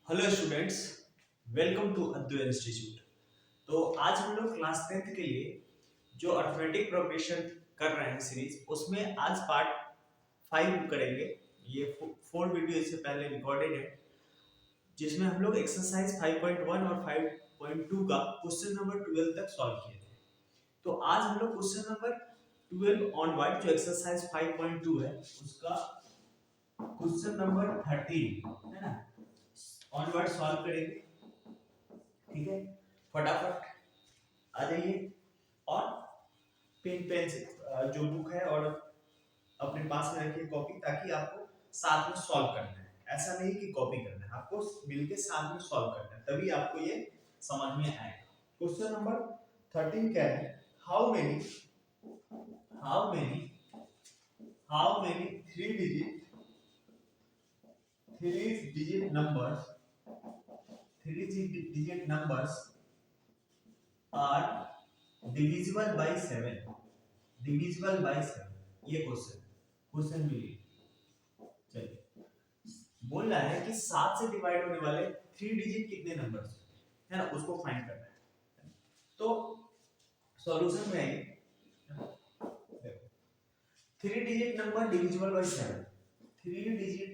Hello students, welcome to Advait Institute. तो आज हम लोग क्लास 10th के लिए जो अर्थमेटिक प्रोग्रेशन कर रहे हैं सीरीज, उसमें आज पार्ट 5 करेंगे। ये 4 वीडियो इससे पहले रिकॉर्डेड है, जिसमें हम लोग एक्सरसाइज 5.1 और 5.2 का क्वेश्चन नंबर 12 तक सॉल्व किए थे। तो आज हम लोग क्वेश्चन नंबर 12 ऑनवर्ड, जो एक्सरसाइज 5.2 है, उसका क्वेश्चन नंबर 13 है ना, ऑनवर्ड सॉल्व करेंगे। ठीक है, फटाफट आ जाइए और पेन से जो बुक है और अपने पास में रखिए कॉपी, ताकि आपको साथ में सॉल्व करना है। ऐसा नहीं कि कॉपी करना है, आपको मिलके साथ में सॉल्व करना है, तभी आपको ये समझ में आएगा। क्वेश्चन नंबर 13 क्या है? How many how many three digit numbers are divisible by 7, divisible by 7, ये क्वेश्चन भी चलिए बोल रहा है कि 7 से डिवाइड होने वाले 3 डिजिट कितने नंबर्स है ना, उसको फाइंड करना है। तो सॉल्यूशन में आइए, देखो 3 digit number divisible by 7, 3 digit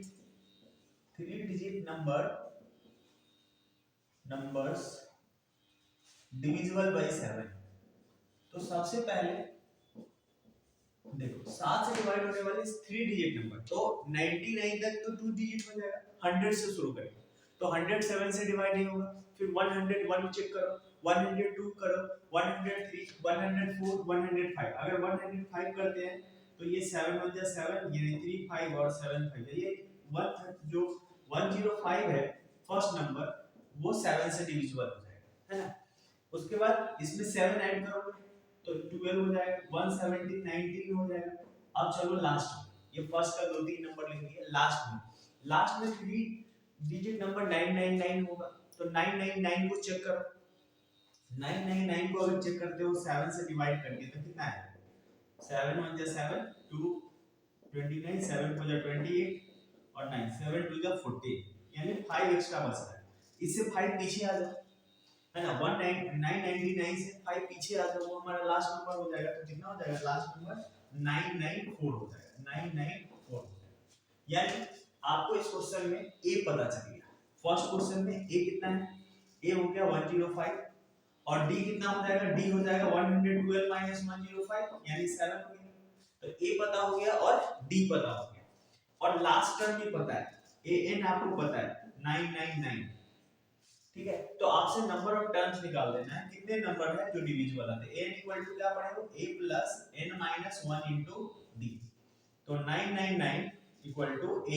numbers divisible by 7। तो सबसे पहले देखो 7 से डिवाइड होने वाले 3 डिजिट नंबर, तो 99 तक तो 2 डिजिट हो जाएगा। 100 से शुरू करेंगे तो 100 7 से डिवाइड नहीं होगा, फिर 101 चेक करो, 102 करो, 103, 104, 105। अगर 105 करते हैं तो ये 7 1 जा 7, यानी 3 5 और 7 5, ये 1 जो 105 है फर्स्ट नंबर, वो 7 से डिविजिबल हो जाएगा, है ना। उसके बाद इसमें 7 ऐड करोगे तो 12 हो जाएगा, 117 19 हो जाएगा। अब चलो लास्ट में, ये फर्स्ट का 2 3 नंबर लिख दिया। लास्ट में 3 डिजिट नंबर 999 होगा, तो 999 को चेक करो। 999 को अगर चेक करते हो 7 से डिवाइड करके तो कितना है? 7 1 जा 7, 2 29, 7 4 जा 28 और 9 7 2 जा 14, यानी 5 एक्स्ट्रा बच रहा है। इससे 5 पीछे आ जाओ, है ना। 999 से 5 पीछे आ जाओ, वो हमारा लास्ट नंबर हो जाएगा। तो कितना हो जाएगा? लास्ट नंबर 994 हो जाएगा, 994 हो जाएगा। यानी आपको इस क्वेश्चन में ए पता चल गया। फर्स्ट क्वेश्चन में ए कितना है? ए हो गया 105, और डी कितना हो जाएगा? डी हो जाएगा 112 माइनस 105, यानी 7 हो गया। तो ए पता हो गया और डी पता हो गया, और लास्ट टर्म भी पता है, ए एन आपको पता है 999। ठीक है, तो आपसे नंबर ऑफ टर्म्स निकाल देना है, कितने नंबर है जो डिविजिबल आते हैं। n इक्वल टू क्या पढ़ेंगे? a plus n minus 1 into d। तो 999 equal to a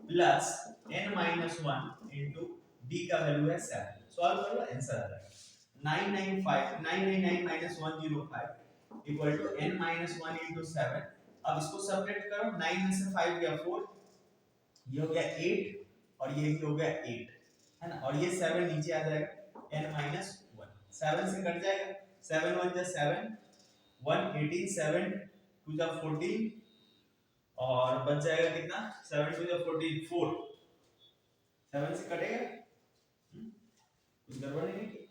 plus n minus 1 into d का वैल्यू है 7। सॉल्व करो, आंसर आ जाएगा 999 minus 105 equal to n minus 1 into 7। अब इसको सब्ट्रैक्ट करो, 9 में से 5 गया 4, ये हो गया 8 और ये भी हो गया 8, है ना। और ये 7 नीचे आ जाएगा, n माइनस 1 7 से कट जाएगा, 7 1 जा 7, 1 18, 7 2 जा 14, और बच जाएगा कितना? 7 2 जा 14 4, 7 से कटेगा, कुछ गड़बड़ नहीं की।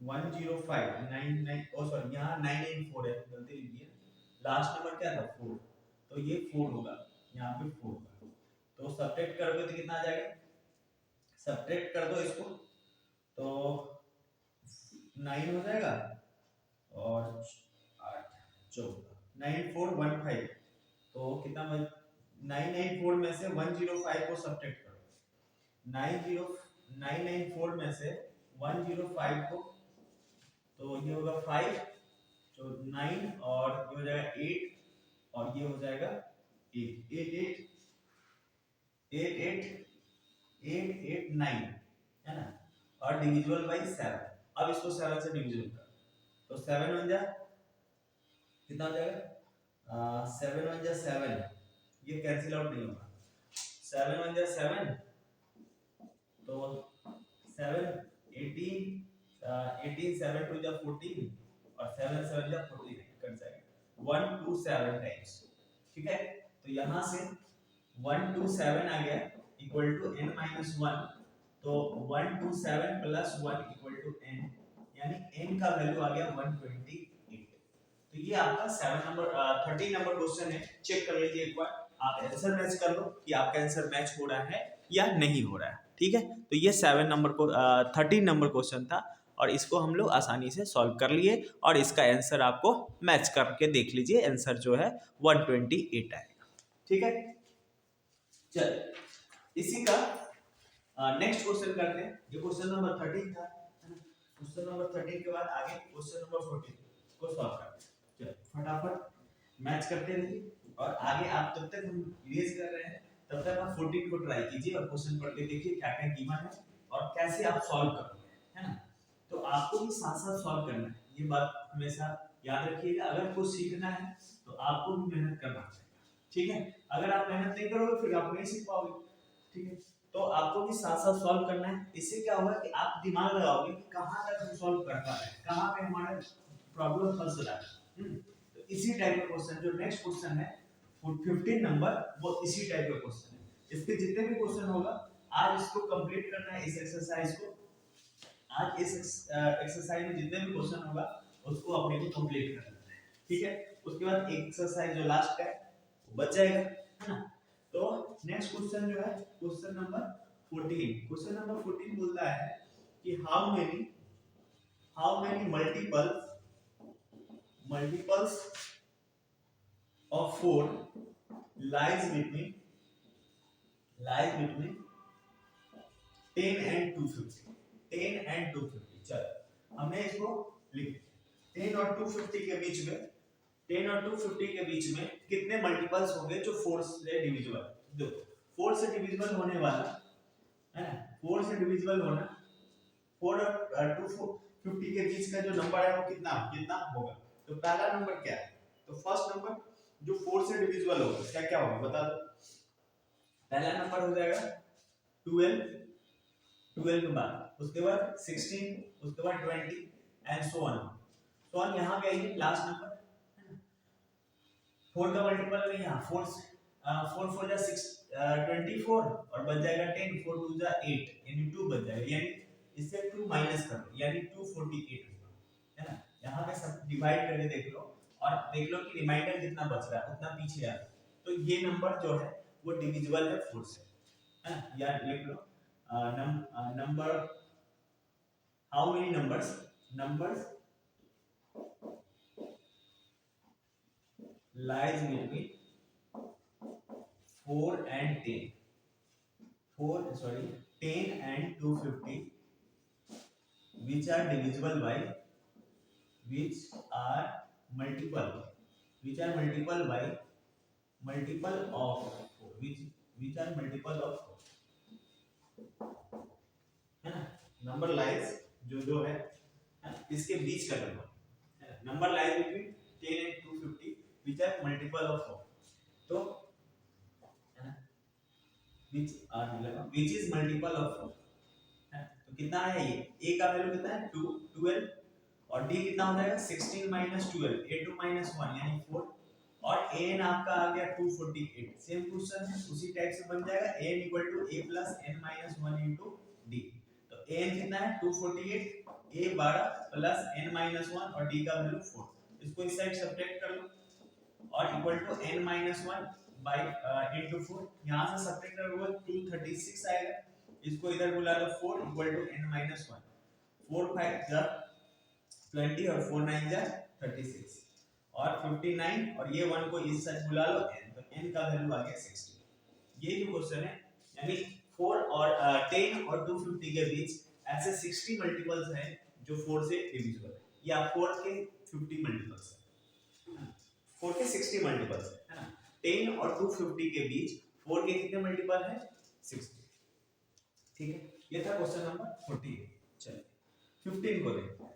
105 99, ओ सॉरी यहाँ 994 है, गलती लिख दिया। लास्ट नंबर क्या था? 4, तो ये 4 होगा, यहाँ पे 4 होगा। तो सब्ट्रैक्ट करोगे तो कितना आ जाएगा? सब्ट्रैक्ट कर दो इसको तो 9 हो जाएगा और 8 14, 9415। तो कितना? 994 में से 105 को सब्ट्रैक्ट करो, 994 में से 105 को, तो ये होगा 5, तो 9 और ये हो जाएगा 8 और ये हो जाएगा 8 8 8 8 8 8 9, है ना। और डिविजिबल बाय 7। अब इसको 7 से डिविजिबल कर, तो 7 1 जा कितना हो जाएगा? 7 1 जा 7, ये कैंसिल आउट नहीं होगा। 7 1 जा 7, तो 7 18, 18 7 2 जा 14 और 7 7 जा 14, कट जाएगा 1 2 7 टाइम्स। ठीक है, तो यहां से 1 2 7 आ गया इक्वल टू n माइनस 1 तो 127 प्लस 1 इक्वल टू n, यानी n का वैल्यू आ गया 128। तो ये आपका 7 नंबर 13 नंबर क्वेश्चन है। चेक कर लीजिए एक बार, आप आंसर मैच कर लो कि आपका आंसर मैच हो रहा है या नहीं हो रहा है। ठीक है, तो ये 7 नंबर को 13 नंबर क्वेश्चन था और इसको हम लोग आसानी से सॉल्व कर लिए और इसका आंसर आपको मैच करके देख लीजिए, आंसर जो है 128 आएगा। ठीक है, चलिए इसी का नेक्स्ट क्वेश्चन करते हैं। ये क्वेश्चन नंबर 13 था, है ना। क्वेश्चन नंबर 13 के बाद आगे क्वेश्चन नंबर 14 को सॉल्व करते हैं। चलो फटाफट मैच करते रहिए और आगे आप जब तक हम इरेज कर रहे हैं तब तक आप 14 को ट्राई कीजिए और क्वेश्चन पढ़ के देखिए क्या क्या गिवन है और कैसे आप सॉल्व करोगे, है ना। तो आपको भी साथ साथ सॉल्व करना है, ये बात हमेशा याद रखिएगा। अगर कुछ सीखना है तो आपको भी मेहनत करना पड़ेगा। ठीक है, अगर आप मेहनत नहीं करोगे फिर आप नहीं सीख पाओगे। ठीक है, तो आपको भी साथ साथ सॉल्व करना है। इससे क्या होगा कि आप दिमाग लगाओगे कि कहां तक हम सॉल्व कर पा रहे हैं, कहां पे हमारा प्रॉब्लम फंस रहा है। तो इसी टाइप का क्वेश्चन जो नेक्स्ट क्वेश्चन है 15 नंबर, वो इसी टाइप का क्वेश्चन है। इसके जितने भी क्वेश्चन होगा आज इसको कंप्लीट करना है, इस एक्सरसाइज को। आज इस एक्सरसाइज में जितने भी क्वेश्चन होगा उसको अपने को कंप्लीट करना है। ठीक है, उसके बाद एक एक्सरसाइज जो लास्ट का है वो बच जाएगा, है ना। तो नेक्स्ट क्वेश्चन जो है क्वेश्चन नंबर 14। क्वेश्चन नंबर 14 बोलता है कि how many multiples of 4 lies between 10 and 250। 10 and 250, चलो हमने इसको लिख 10 और 250 के बीच में 10 और 250 के बीच में कितने मल्टीपल्स होंगे जो 4 से डिविजिबल। देखो 4 से डिविजिबल होने वाला है ना, 4 से डिविजिबल होना 4 और 250 के बीच का जो नंबर है वो कितना कितना होगा। तो पहला नंबर क्या है, तो फर्स्ट नंबर जो 4 से डिविजिबल होगा क्या क्या होगा बता दो। पहला नंबर हो जाएगा 12, 12 के बाद उसके बाद 16, उसके बाद 20 एंड सो ऑन यहाँ पे आएगी लास्ट नंबर। 4 का मल्टीपल में यहाँ 4 4 4 जा 6 24 और बच जाएगा 10, 4 2 जा 8 यानी 2 बच जाएगा, यानी इससे 2 माइनस कर दो यानी 248 होगा, है ना। यहाँ पे सब डिवाइड करके देख लो और देख लो कि रिमाइंडर जितना बच रहा है उतना पीछे आ। तो ये नंबर जो है वो डिविजिबल है 4 से, है ना। या लिख लो number how many numbers lies between 4 and 10 10 and 250 which are divisible by which are multiple by multiple of 4 which are multiple of 4, है ना। नंबर लाइज जो है इसके बीच का number lies between 10 and 250 which are multiple of 4। तो which is multiple of 4 है। तो कितना है ये a का वैल्यू कितना है 2 12 और d कितना हो जाएगा 16 minus 12 a2 minus 1 यानी 4 और an आपका आ गया 248। सेम क्वेश्चन है उसी टाइप से बन जाएगा an equal to a plus n minus 1 into d। तो an कितना है 248, a 12 plus n minus 1 और d का वैल्यू 4। इसको इस साइड सब्ट्रैक्ट कर लो और equal to n minus 1 by into 4। यहाँ से सब्ट्रैक्ट करोगे 236 आएगा, इसको इधर बुला लो 4 इक्वल टू n minus 1। 4 5 जा 20 और 4 9 जा 36 और 59 और ये 1 को इस साइड बुला लो n, तो n का वैल्यू आ गया 60। ये जो क्वेश्चन है यानी 4 और 10 और 250 के बीच ऐसे 60 मल्टीपल्स हैं जो 4 से डिविजिबल है या 4 के 50 मल्टीपल्स है, 4 के 60 मल्टीपल्स है ना। 10 और 250 के बीच 4 के कितने मल्टीपल है 60। ठीक है, ये था क्वेश्चन नंबर 14। चलिए 15 को देखते हैं।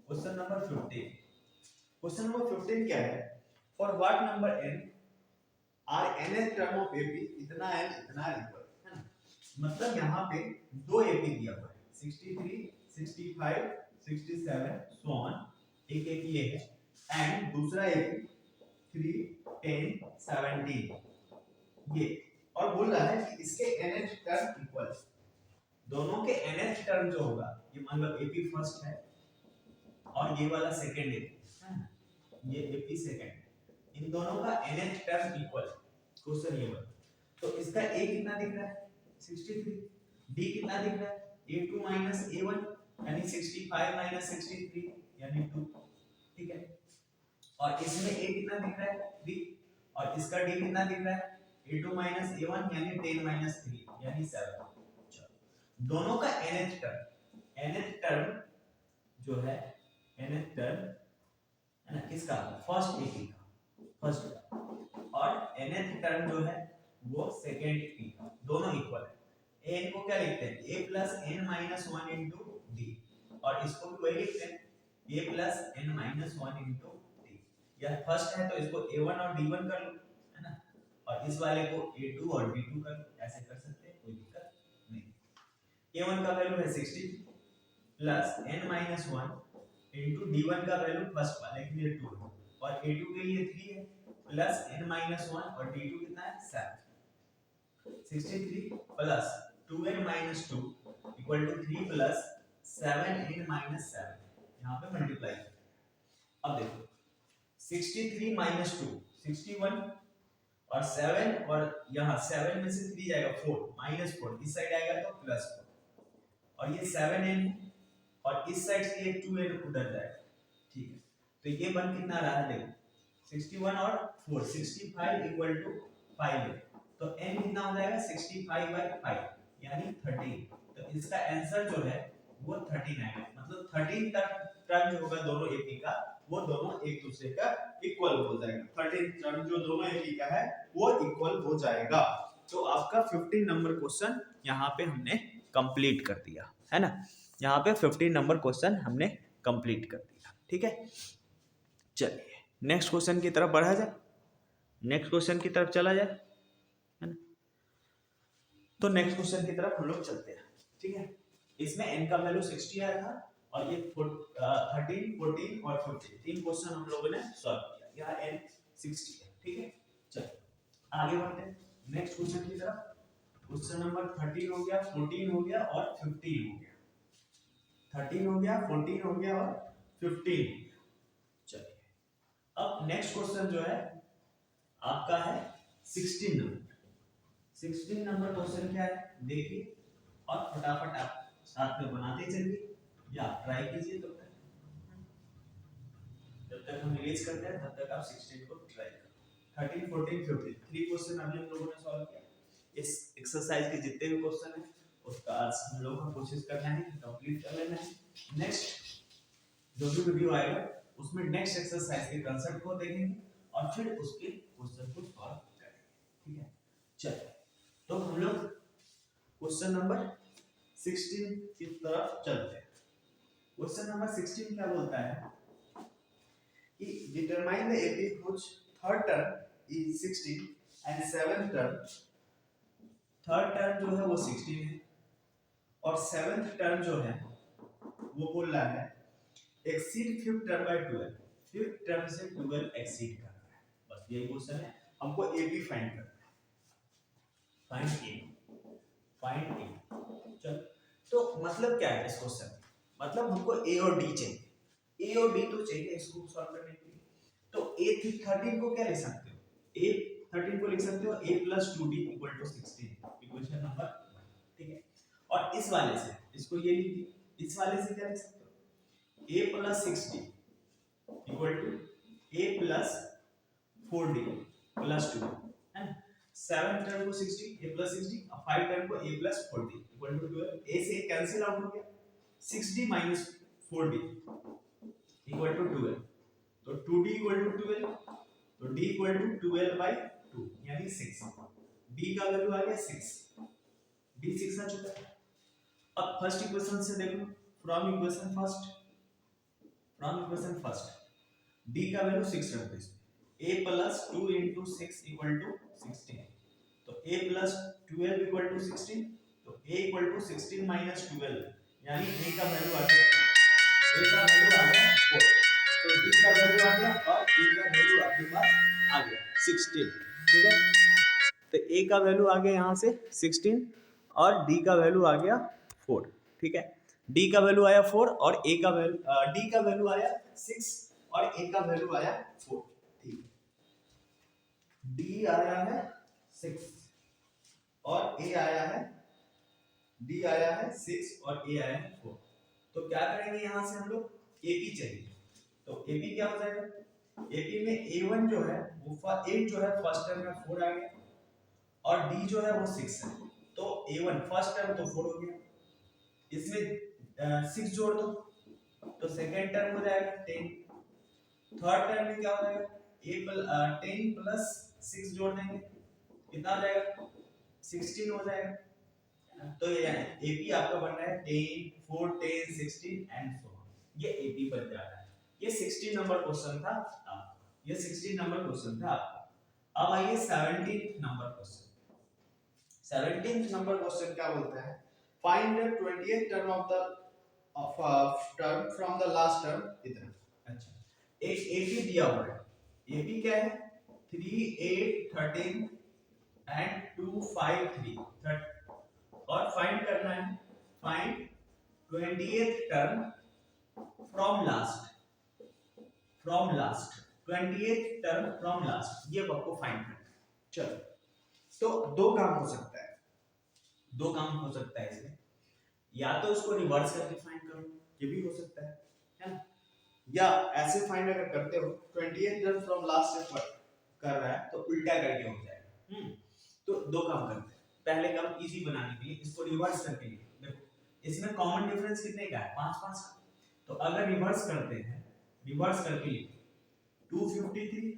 क्वेश्चन नंबर 15, क्वेश्चन नंबर 15 क्या है, for what number n are nth term of ap इतना n इतना इक्वल, है ना। मतलब यहाँ पे दो ap दिया हुआ है 63 65 67 सो ऑन, एक एक ये है एंड दूसरा ap 3 10 17 ये, और बोल रहा है कि इसके nth टर्म इक्वल दोनों के nth टर्म जो होगा, ये मान लो AP फर्स्ट है और ये वाला सेकंड है, ये AP सेकंड, इन दोनों का nth टर्म इक्वल, क्वेश्चन ये वाला। तो इसका A कितना दिख रहा है 63, D कितना दिख रहा है A2 माइनस A1 यानी 65 माइनस 63 यानी 2, ठीक है। और इसमें A कितना दिख रहा है D, और इसका D कितना दिख रहा है A2 माइनस A1 यानी 10 माइनस 3 यानी 7। दोनों का nth टर्म जो है nth टर्म है ना किसका, फर्स्ट AP का, फर्स्ट का, और nth टर्म जो है वो सेकंड AP का, दोनों इक्वल है। n को क्या लिखते हैं a plus n minus 1 into D, और इसको भी वही लिखते हैं a plus n minus 1 into D. या फर्स्ट है तो इसको a1 और d1 कर लो, है ना, और इस वाले को a2 और d2 कर लो, ऐसे कर सकते हैं, कोई दिक्कत नहीं। a1 का वैल्यू है 60 plus n minus 1 into d1 का वैल्यू फर्स्ट वाले के लिए 2 है और a2 के लिए 3 है, प्लस n माइनस 1 और d2 कितना है 7। 63 plus 2n minus 2 equal to 3 plus 7n minus 7, यहाँ पे मल्टीप्लाई। अब देखो 63 माइनस 2 61 और 7, और यहाँ 7 में से 3 जाएगा 4 माइनस 4, इस साइड आएगा तो प्लस 4, और ये 7n और इस साइड से ये 2n उधर जाएगा, ठीक है। तो ये बन कितना रहा है देखो 61 और 4 65 इक्वल टू 5 है, तो n कितना हो जाएगा 65/5 यानी 13। तो इसका आंसर जो है वो 39 है, मतलब 13 तक टर्म जो होगा दोनों AP का वो दोनों एक दूसरे का इक्वल हो जाएगा। 13 टर्म जो दोनों AP का है वो इक्वल हो जाएगा। तो आपका 15 नंबर क्वेश्चन यहाँ पे हमने कंप्लीट कर दिया है ना, यहाँ पे 15 नंबर क्वेश्चन हमने कंप्लीट कर दिया, ठीक है। चलिए नेक्स्ट क्वेश्चन की तरफ बढ़ा जाए, नेक्स्ट क्वेश्चन की तरफ चला जाए, है ना। तो नेक्स्ट क्वेश्चन की तरफ हम लोग चलते हैं, ठीक है। इसमें n का वैल्यू 60 आया था और ये 13 14 और 15 तीन क्वेश्चन हम लोगों ने सॉल्व किया, यहाँ n 60 है, ठीक है। चलिए आगे बढ़ते हैं नेक्स्ट क्वेश्चन की तरफ। क्वेश्चन नंबर 13 हो गया, 14 हो गया और 15 हो गया, 13 हो गया, 14 हो गया और 15 हो गया। चलिए अब नेक्स्ट क्वेश्चन जो है आपका है 16 नंबर। 16 नंबर क्वेश्चन क्या है देखिए, और फटाफट आप साथ में बनाते चलिए या ट्राई कीजिए, जब तक हम रिलीज करते हैं तब तक आप 16 को ट्राई करो। 13 14 15 3 क्वेश्चन अभी हम लोगों ने सॉल्व किया। इस एक्सरसाइज के जितने भी क्वेश्चन हैं उसका आज हम लोगों को कोशिश करना है कि कंप्लीट कर लेना है। नेक्स्ट जो भी वीडियो आएगा उसमें नेक्स्ट एक्सरसाइज के कांसेप्ट को देखेंगे और फिर उसके क्वेश्चन को सॉल्व करेंगे, ठीक है। चलिए तो हम लोग क्वेश्चन नंबर 16 की तरफ चलते हैं। क्वेश्चन नंबर 16 क्या बोलता है कि determine the AP which third term is 16 and seventh term, third term जो है वो 16 है और सेवेंथ टर्म जो है वो बोल रहा है exceed fifth term by 12, fifth term से 12 एक्सीड कर रहा है। बस यही क्वेश्चन है, हमको AP फाइंड करना है, फाइंड A। चल तो मतलब क्या है इस क्वेश्चन, मतलब हमको A और D चाहिए, A और D तो चाहिए इसको सॉल्व करने के लिए। तो A13 को क्या लिख सकते हो, A13 को लिख सकते हो A plus 2D equal to 16, equation number 1, ठीक है। और इस वाले से इसको ये लिखिए, इस वाले से क्या लिख सकते हो A plus 6D equal to A plus 4D plus 2, है ना। 7 टर्म को 60 A plus 60 और 5 टर्म को A plus 40 equal to 12, A से कैंसिल आउट हो गया, 6D minus 4D equal to 12, तो 2D equal to 12, तो D equal to 12 by 2 यानी 6, D का वैल्यू आ गया 6, D 6 आ चुका है। अब फर्स्ट इक्वेशन से देखो, फ्रॉम इक्वेशन फर्स्ट D का वैल्यू 6 रखते हैं, A plus 2 into 6 equal to 16, तो A plus 12 equal to 16, तो A equal to 16 minus 12 यानी A का वैल्यू आ गया 4, तो D का वैल्यू आ गया और A का वैल्यू आपके पास आ गया 16, ठीक है। तो A का वैल्यू आ गया यहाँ से 16 और D का वैल्यू आ गया 4, ठीक है। डी का वैल्यू आया 4 और ए का वैल्यू डी का वैल्यू आया 6 और ए का वैल्यू आया 4, ठीक है। डी आया है 6 और ए आया है, डी आया है 6 और ए आया है 4। तो क्या करेंगे यहाँ से हम लोग, एपी चाहिए। तो एपी क्या हो जाएगा, एपी में a1 जो है वो 8 जो है फर्स्ट टर्म में 4 आ गया और d जो है वो 6 है। तो a1 फर्स्ट टर्म तो 4 हो गया, इसमें 6 जोड़ दो तो सेकंड टर्म हो जाएगा 10। थर्ड टर्म में क्या हो जाएगा, 10 प्लस 6 जोड़ देंगे कितना हो जाएगा, 16 हो जाएगा। तो ये एपी आपका बन रहा है 10 4 10 16 एंड सो ऑन, ये एपी बन जा रहा है। ये 16 नंबर क्वेश्चन था आपका, ये 16 नंबर क्वेश्चन था आपका। अब आइए 17th number question. 17th number question क्या बोलता है, find the 20th term of the term from the last term इतना। अच्छा, एक एपी दिया हुआ है, एपी क्या है 3 8 13 एंड 2 5 3 और फाइंड करना है, find 20th term from last, from last 20th term from last, ये आपको फाइंड करना है। चलो, तो दो काम हो सकता है, दो काम हो सकता है इसमें, या तो इसको रिवर्स करके फाइंड करो, ये भी हो सकता है ना, या ऐसे फाइंड अगर करते हो 20th टर्म फ्रॉम लास्ट से कर रहा है तो उल्टा करके हो जाएगा। तो दो काम करते हैं, पहले काम इजी बनाने के लिए इसको रिवर्स करके लिखो। देखो इसमें कॉमन डिफरेंस कितने का है, 5 5 का। तो अगर रिवर्स करते हैं, रिवर्स करके लिखो 253,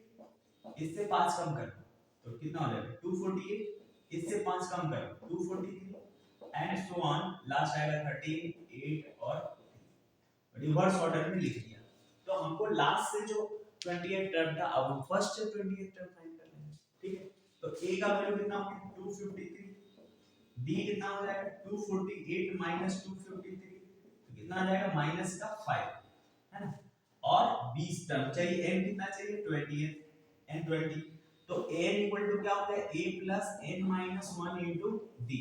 इससे 5 कम करो तो कितना हो जाएगा 248, इससे 5 कम करो 243 एंड सो ऑन, लास्ट आएगा 13 8 और रिवर्स ऑर्डर में लिख दिया। तो हमको लास्ट से जो 28 टर्म था अब हम फर्स्ट से 28 टर्म फाइंड कर लेंगे, ठीक है। तो a का वैल्यू कितना हो गया 253, d कितना हो जाएगा 248 माइनस 253 तो कितना आ जाएगा माइनस का 5, है ना। और 20 टर्म चाहिए, n कितना चाहिए 20th, n 20, तो n इक्वल टू क्या होता है a plus n minus 1 into d।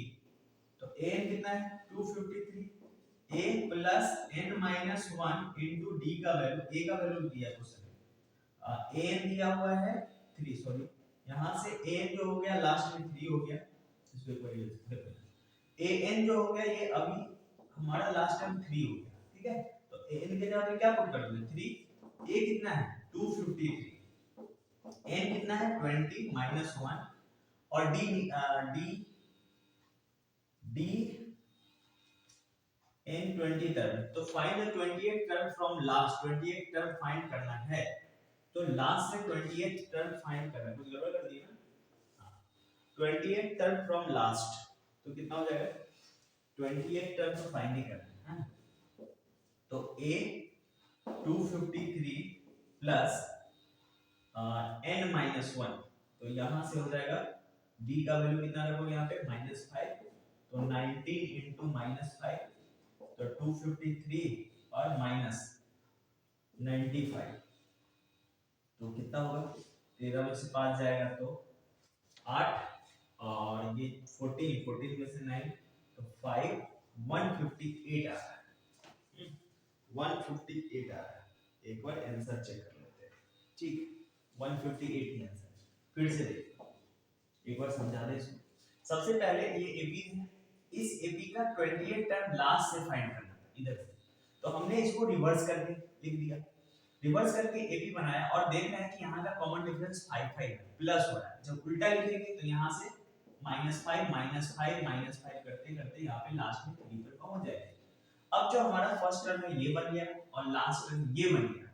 तो n कितना है 253, a plus n minus 1 into d का वैल्यू, a का वैल्यू दिया है क्वेश्चन में, a दिया हुआ है 3, सॉरी यहाँ से a जो हो गया लास्ट में 3 हो गया, इसको एक बार देखो an जो हो गया ये अभी हमारा लास्ट टाइम 3 हो गया, ठीक है। तो an के जगह पे क्या पुट कर दोगे 3, a कितना है 253, n कितना है 20 माइनस 1 और d n 20 टर्म। तो find the 28th term from last, 28th term find करना है, तो लास्ट से 28th टर्म फाइंड करना है, कुछ गड़बड़ कर दी ना, 28th टर्म फ्रॉम लास्ट तो कितना हो जाएगा 28th टर्म तो फाइंड ही करना है ना। तो a 253 प्लस n माइनस 1, तो यहां से हो जाएगा d का वैल्यू कितना रखोगे यहाँ पे -5, तो 19 इंटू -5 तो 253 और माइनस 95 तो कितना होगा 13 में से 5 जाएगा तो 8 और ये 14 में से 9 तो 5 158 आ रहा है, 158 आ रहा है। एक बार आंसर चेक कर लेते हैं, ठीक 158 ही आंसर। फिर से देखो एक बार समझा दे इसको। सबसे पहले ये एपी है, इस एपी का 28 टर्म लास्ट से फाइंड करना था इधर से, तो हमने इसको रिवर्स करके लिख दिया, रिवर्स करके एपी बनाया और देख रहे हैं कि यहाँ का कॉमन डिफरेंस 5 5 है, प्लस हो रहा है। जब उल्टा लिखेंगे तो यहाँ से -5 -5 करते करते यहाँ पे लास्ट में 3 पर पहुंच जाएगा। अब जो हमारा फर्स्ट टर्म है ये बन गया और लास्ट टर्म ये बन गया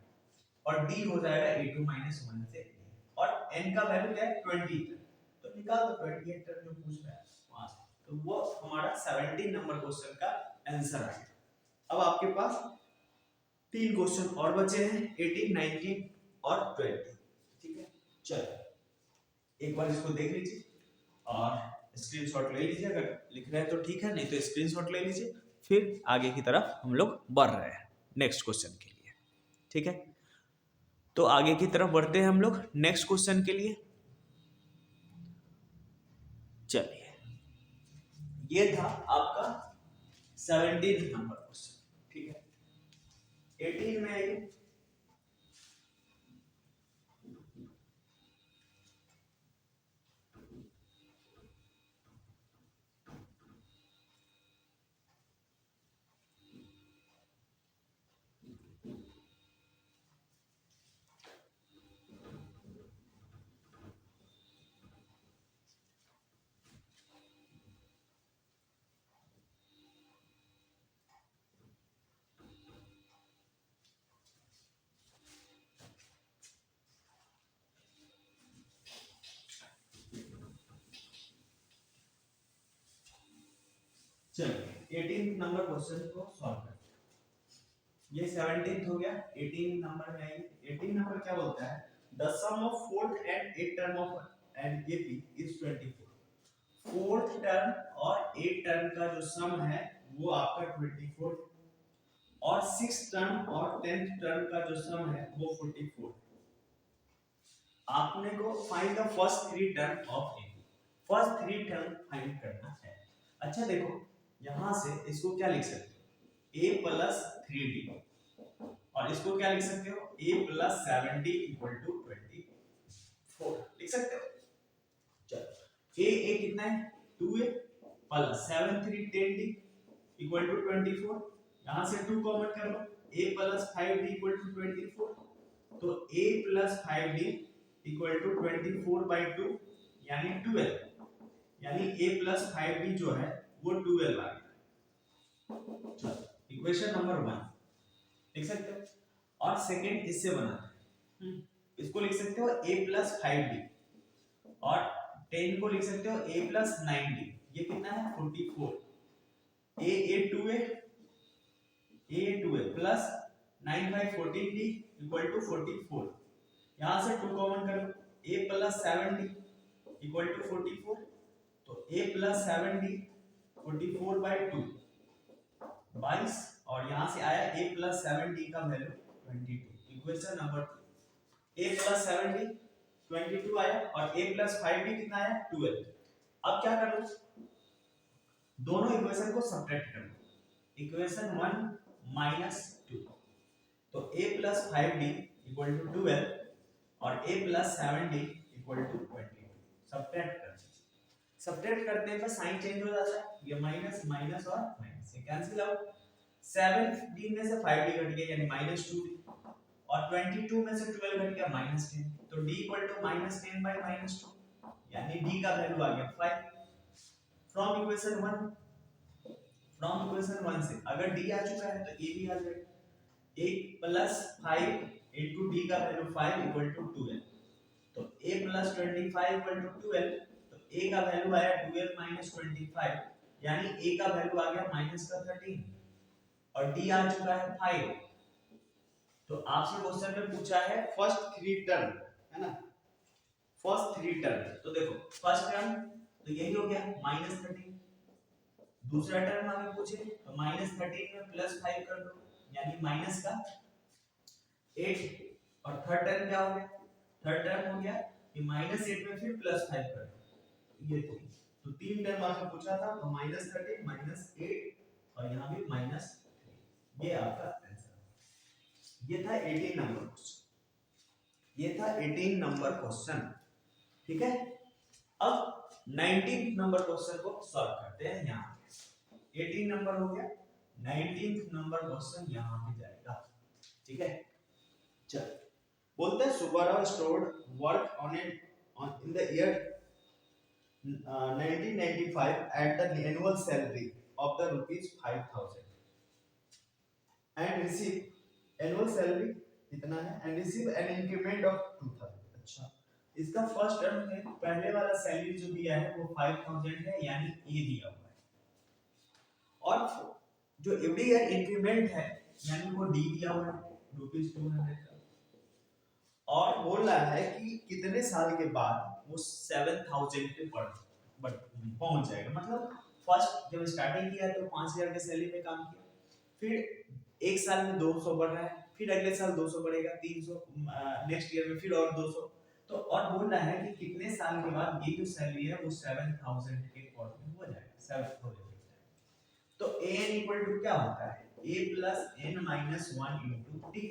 और d हो जाएगा a2 1 से, और n का वैल्यू क्या है 20, तो निकाल दो 28 टर्म जो पूछ रहा है वहां से, तो वो हमारा 17 नंबर क्वेश्चन का आंसर है। अब आपके पास 3 क्वेश्चन और बचे हैं 18 19 और 20, ठीक है। चलो एक बार इसको देख लीजिए और स्क्रीनशॉट ले लीजिए, अगर लिख रहे हैं तो ठीक है, नहीं तो स्क्रीनशॉट ले लीजिए, फिर आगे की तरफ हम लोग बढ़ रहे हैं नेक्स्ट क्वेश्चन के लिए, ठीक है। तो आगे की तरफ बढ़ते हैं हम लोग नेक्स्ट क्वेश्चन के लिए। चलिए ये था आपका 17 नंबर क्वेश्चन, ठीक है। 18 में आइए। चलिए 18 नंबर क्वेश्चन को सॉल्व करते हैं। ये 17th हो गया। 18 नंबर में आइए। 18 नंबर क्या बोलता है, the sum of fourth and eighth term of an AP is 24। Fourth term और एट टर्म का जो सम है वो आपका 24 और सिक्स टर्म और 10th टर्म का जो सम है वो 44। आपने को find the first three term of A. First three term find करना है। अच्छा देखो, यहां से इसको क्या लिख सकते हो, a प्लस 3d, और इसको क्या लिख सकते हो, a plus 7d equal to 24 लिख सकते हो। चलो a कितना है 2a plus 7 3 10d equal to 24। यहां से 2 कॉमन कर लो, a plus 5d equal to 24। तो a plus 5d equal to 24 by 2 यानी 12, यानी a प्लस 5d जो है वो 12 आ गया। इक्वेशन नंबर 1 लिख सकते हो। और सेकंड इससे बनाना है, इसको लिख सकते हो a प्लस 5d और 10 को लिख सकते हो a प्लस 9d। ये कितना है 44। a 2a plus 9 by 14d equal to 44। यहां से 2 कॉमन कर लो, a plus 7d equal to 44। तो a प्लस 7d 44 बाई 2 22, और यहां से आया a प्लस 7d का value 22। Equation number 2 a plus 7d 22 आया और a प्लस 5d कितना आया 12। अब क्या कर लो, दोनों इक्वेशन को सब्ट्रैक्ट कर लो। इक्वेशन 1 माइनस 2, तो a plus 5d equal to 12 और a plus 7d equal to 22। Subtract कर, सब्ट्रैक्ट करने पर साइन चेंज हो जाता है, ये माइनस माइनस और माइनस, ये कैंसिल आउट। 7d में से 5d कट गया यानी -2d, और 22 में से 12 कट गया -10, तो d इक्वल टू -10 बाय -2 यानी d का वैल्यू आ गया 5। फ्रॉम इक्वेशन 1, फ्रॉम इक्वेशन 1 से अगर d आ चुका है तो a भी आ जाएगा। 1 प्लस 5 इनटू d का वैल्यू 5 इक्वल टू 12, तो a प्लस 25 इक्वल टू 12, तो a का वैल्यू आया 12 माइनस 25 यानी a का वैल्यू आ गया माइनस का 13 और d आ चुका है 5। तो आपसे क्वेश्चन में पूछा है फर्स्ट थ्री टर्म, है ना, फर्स्ट थ्री टर्म। तो देखो फर्स्ट टर्म तो यही हो गया -13, दूसरा टर्म हमें पूछे तो -13 में प्लस 5 कर दो यानी माइनस का 8, और थर्ड टर्म क्या हो गया, थर्ड टर्म हो गया कि -8 में फिर +5 कर दो, ये तो तीन टर्म आपसे पूछा था, तो -13 -8 और यहां भी -3, ये आपका आंसर। ये था 18 नंबर क्वेश्चन, ये था 18 नंबर क्वेश्चन, ठीक है। अब 19 नंबर क्वेश्चन को सॉल्व करते हैं। यहां 18 नंबर हो गया, 19th नंबर क्वेश्चन यहां पे जाएगा, ठीक है। चल बोलते हैं Subbarao stored work on in the year 1995 at the annual salary of the ₹5,000 and receive annual salary कितना है and receive an increment of 2,000। अच्छा, इसका फर्स्ट टर्म है, पहले वाला सैलरी जो दिया है वो 5,000 है यानी ए दिया हुआ है, और जो एवरी ईयर इंक्रीमेंट है यानी वो डी दिया हुआ है ₹200 का, और बोल रहा है कि कितने साल के बाद वो 7,000 पे पहुंच जाएगा। मतलब फर्स्ट जब स्टार्टिंग किया तो 5,000 के सैलरी में काम किया, फिर एक साल में 200 बढ़ रहा है, फिर अगले साल 200 बढ़ेगा, 300, नेक्स्ट ईयर में फिर और 200, तो और बोल रहा है कि कितने साल के बाद ये जो सैलरी है वो 7,000 के अकॉर्डिंग हो जाएगा, 7,000। तो an इक्वल टू क्या होता है, a plus n minus 1 into T.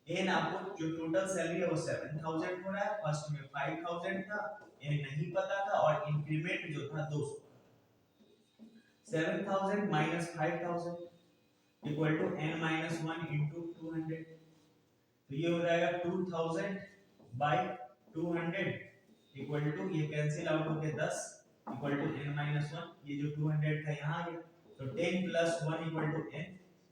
n आपको जो टोटल सैलरी है वो 7000 हो रहा है, फर्स्ट में 5000 था, n नहीं पता था और इंक्रीमेंट जो था 200। 7000 minus 5000 equal to n minus 1 into 200। तो ये हो जाएगा 2000 बाय 200 इक्वल टू, ये कैंसिल आउट होके 10 इक्वल टू n माइनस 1। ये जो 200 था यहाँ आ गया, तो 10 प्लस 1 इक्वल टू n।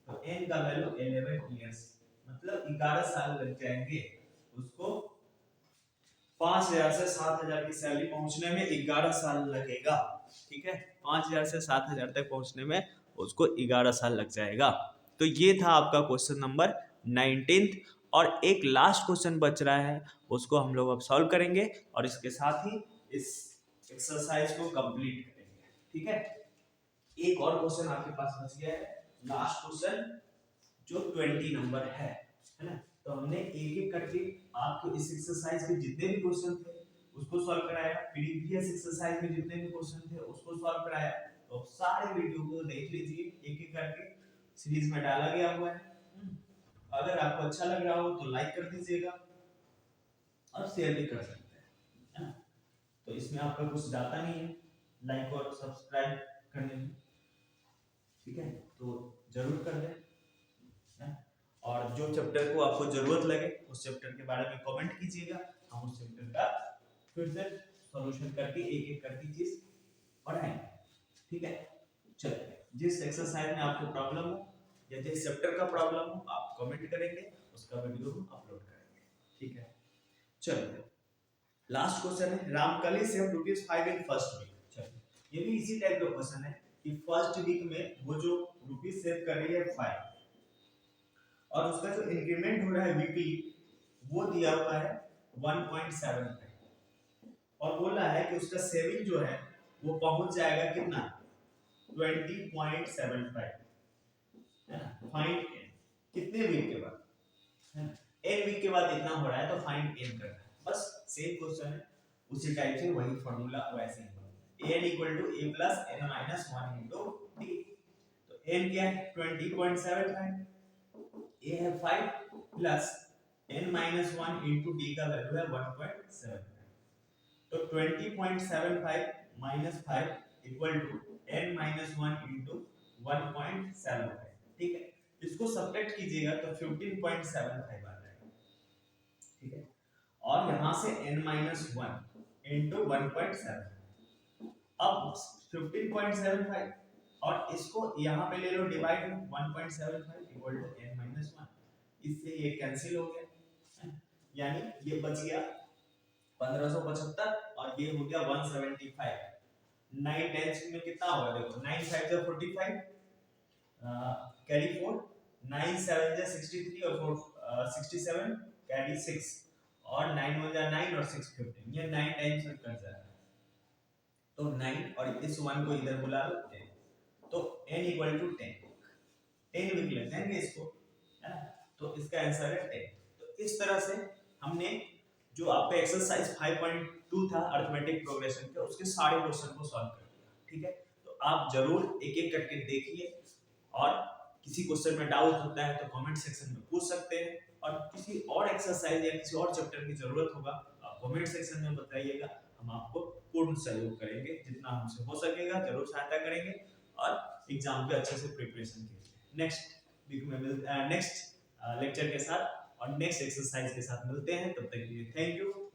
तो n का वैल्यू 11 इयर्स, मतलब 11 साल लग जाएंगे उसको। 5000 से 7000 की सैलरी पहुंचने में 11 साल लगेगा। ठीक है, 5000 से 7000 तक पहुंचने में उसको 11 साल लग जाएगा। तो ये था आपका क्वेश्चन नंबर 19। और एक लास्ट क्वेश्चन बच रहा है, उसको हम लोग अब सॉल्व करेंगे और इसके साथ ही इस एक्सरसाइज को कंप्लीट करेंगे। ठीक है, एक और क्वेश्चन आपके पास बच गया है, लास्ट क्वेश्चन जो 20 नंबर है ना। तो हमने एक एक करके आपको इस एक्सरसाइज के जितने भी क्वेश्चन थे उसको सॉल्व कराया, प्रीवियस एक्सरसाइज में जितने भी क्वेश्चन थे उसको सॉल्व कराया। तो सारे वीडियो को देख लीजिए, एक एक करके सीरीज में डाला गया हुआ है। अगर आपको अच्छा लग रहा हो तो लाइक कर दीजिएगा और शेयर भी कर सकते हैं, है ना। तो इसमें आपका कुछ जाता नहीं है लाइक और सब्सक्राइब करने में। ठीक है, तो जरूर कर दें। और जो चैप्टर को आपको जरूरत लगे उस चैप्टर के बारे में कमेंट कीजिएगा, हम उस चैप्टर का फिर से सॉल्यूशन करके एक एक करके चीज पढ़ाएंगे। ठीक है, चलिए, जिस एक्सरसाइज में आपको प्रॉब्लम हो या जिस चैप्टर का प्रॉब्लम हो आप कमेंट करेंगे, उसका वीडियो हम अपलोड करेंगे। ठीक है, चलिए, लास्ट क्वेश्चन है, Ramkali save ₹5 in first week. चलिए, ये भी इसी टाइप का क्वेश्चन है कि फर्स्ट वीक में वो जो रुपीस सेव कर रही है 5 और उसका जो इंक्रीमेंट हो रहा है वीकली वो दिया हुआ है 1.75 और बोला है कि उसका सेविंग जो है वो पहुंच जाएगा कितना 20.75, है ना। फाइंड एन, कितने वीक के बाद, है ना, एन वीक के बाद इतना हो रहा है तो फाइंड एन करना है। बस सेम क्वेश्चन है, उसी टाइप से वही फार्मूला वैसे ही है, n equal to a plus n minus 1 into d. तो एन क्या है 20.75, ए है 5 plus n minus 1 into d का वैल्यू है 1.75। तो 20.75 minus 5 equal to n minus 1 into 1.75। ठीक है, इसको सब्ट्रैक्ट कीजिएगा तो 15.75 आ जाएगा। ठीक है, और यहां से n माइनस 1 इंटू 1.7। अब 15.75 और इसको यहाँ पे ले लो डिवाइड में 1.75 इक्वल टू n माइनस 1, इससे ये कैंसिल हो गया, यानी ये बच गया 1575 और ये हो गया 175। 9 टेंस में कितना होगा देखो, 9 5 जा 45, कैरी 4, 9 7 जा 63 और 4 67 कैरी 6 और 9 1 जा 9 और 6 15, ये 9 टाइम्स में कट जाएगा। तो 9 और इस 1 को इधर बुला लो 10, तो n इक्वल टू 10 वीक लग जाएंगे इसको, है ना। तो इसका आंसर है 10। तो इस तरह से हमने जो आपका एक्सरसाइज 5.2 था अरिथमेटिक प्रोग्रेशन के, उसके सारे क्वेश्चन को सॉल्व कर दिया। ठीक है, तो आप जरूर एक एक करके देखिए और किसी क्वेश्चन में डाउट होता है तो कमेंट सेक्शन में पूछ सकते हैं, और किसी और एक्सरसाइज या किसी और चैप्टर की जरूरत होगा आप कमेंट सेक्शन में बताइएगा, हम आपको पूर्ण सहयोग करेंगे, जितना हमसे हो सकेगा जरूर सहायता करेंगे और एग्जाम के अच्छे से प्रिपरेशन कीजिए। नेक्स्ट वीक में नेक्स्ट लेक्चर के साथ और नेक्स्ट एक्सरसाइज के साथ मिलते हैं, तब तक के लिए थैंक यू।